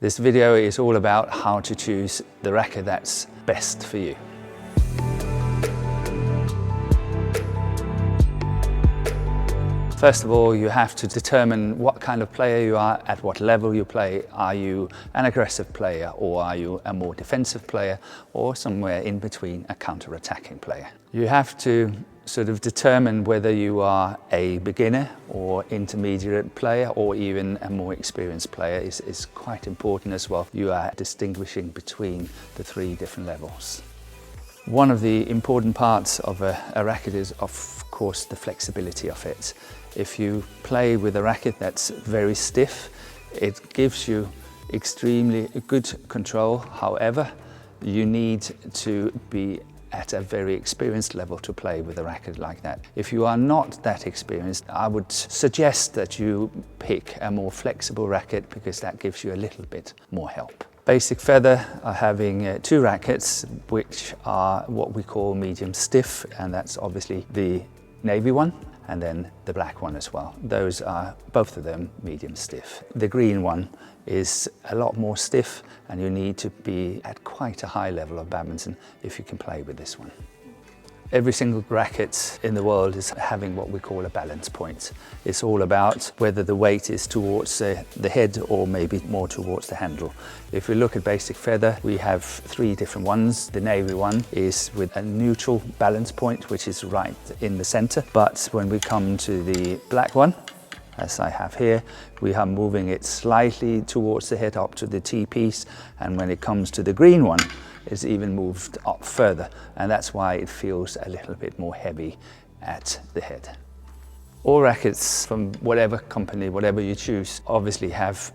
This video is all about how to choose the racket that's best for you. First of all, you have to determine what kind of player you are, at what level you play. Are you an aggressive player, or are you a more defensive player, or somewhere in between, a counter-attacking player? You have to sort of determine whether you are a beginner or intermediate player, or even a more experienced player is quite important as well. You are distinguishing between the three different levels. One of the important parts of a racket is, of course, the flexibility of it. If you play with a racket that's very stiff, it gives you extremely good control. However, you need to be at a very experienced level to play with a racket like that. If you are not that experienced, I would suggest that you pick a more flexible racket, because that gives you a little bit more help. Basic Feather are having two rackets which are what we call medium stiff, and that's obviously the navy one and then the black one as well. Those are, both of them, medium stiff. The green one is a lot more stiff, and you need to be at quite a high level of badminton if you can play with this one. Every single racket in the world is having what we call a balance point. It's all about whether the weight is towards the head or maybe more towards the handle. If we look at Basic Feather, we have three different ones. The navy one is with a neutral balance point, which is right in the center. But when we come to the black one, as I have here, we are moving it slightly towards the head up to the T-piece, and when it comes to the green one, it's even moved up further, and that's why it feels a little bit more heavy at the head. All rackets from whatever company, whatever you choose, obviously have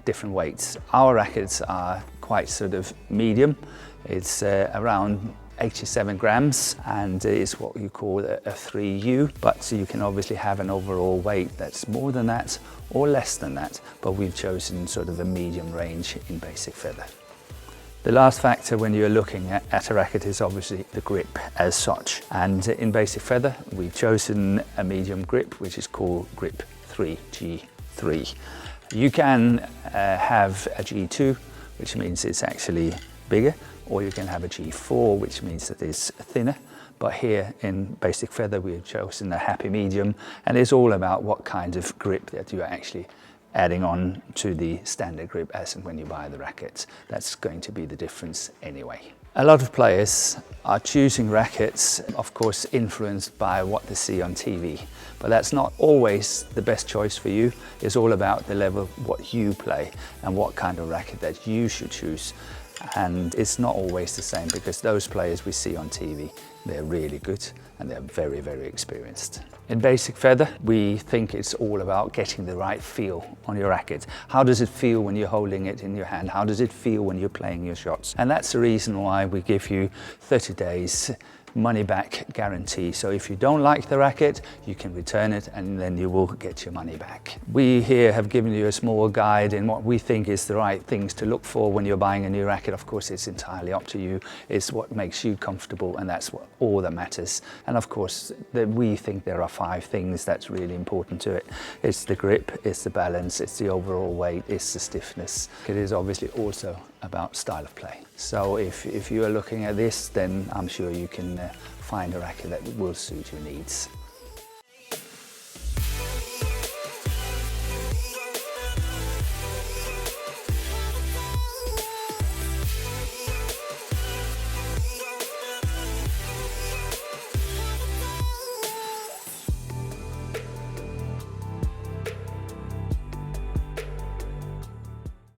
different weights. Our rackets are quite sort of medium. It's around 87 grams, and is what you call a 3U, but you can obviously have an overall weight that's more than that or less than that, but we've chosen sort of a medium range in Basic Feather. The last factor when you're looking at a racket is obviously the grip as such, and in Basic Feather we've chosen a medium grip, which is called grip 3, G3. You can have a G2, which means it's actually bigger, or you can have a G4, which means that it's thinner. But here in Basic Feather we've chosen a happy medium, and it's all about what kind of grip that you're actually adding on to the standard grip as and when you buy the racket. That's going to be the difference anyway. A lot of players are choosing rackets, of course, influenced by what they see on TV, but that's not always the best choice for you. It's all about the level of what you play and what kind of racket that you should choose. And it's not always the same, because those players we see on TV, they're really good and they're very, very experienced. In Basic Feather, we think it's all about getting the right feel on your racket. How does it feel when you're holding it in your hand? How does it feel when you're playing your shots? And that's the reason why we give you 30 days money back guarantee. So if you don't like the racket, you can return it and then you will get your money back. We here have given you a small guide in what we think is the right things to look for when you're buying a new racket. Of course, it's entirely up to you. It's what makes you comfortable, and that's what all that matters. And of course, we think there are 5 things that's really important to it. It's the grip, it's the balance, it's the overall weight, it's the stiffness. It is obviously also about style of play. So if you are looking at this, then I'm sure you can find a racket that will suit your needs.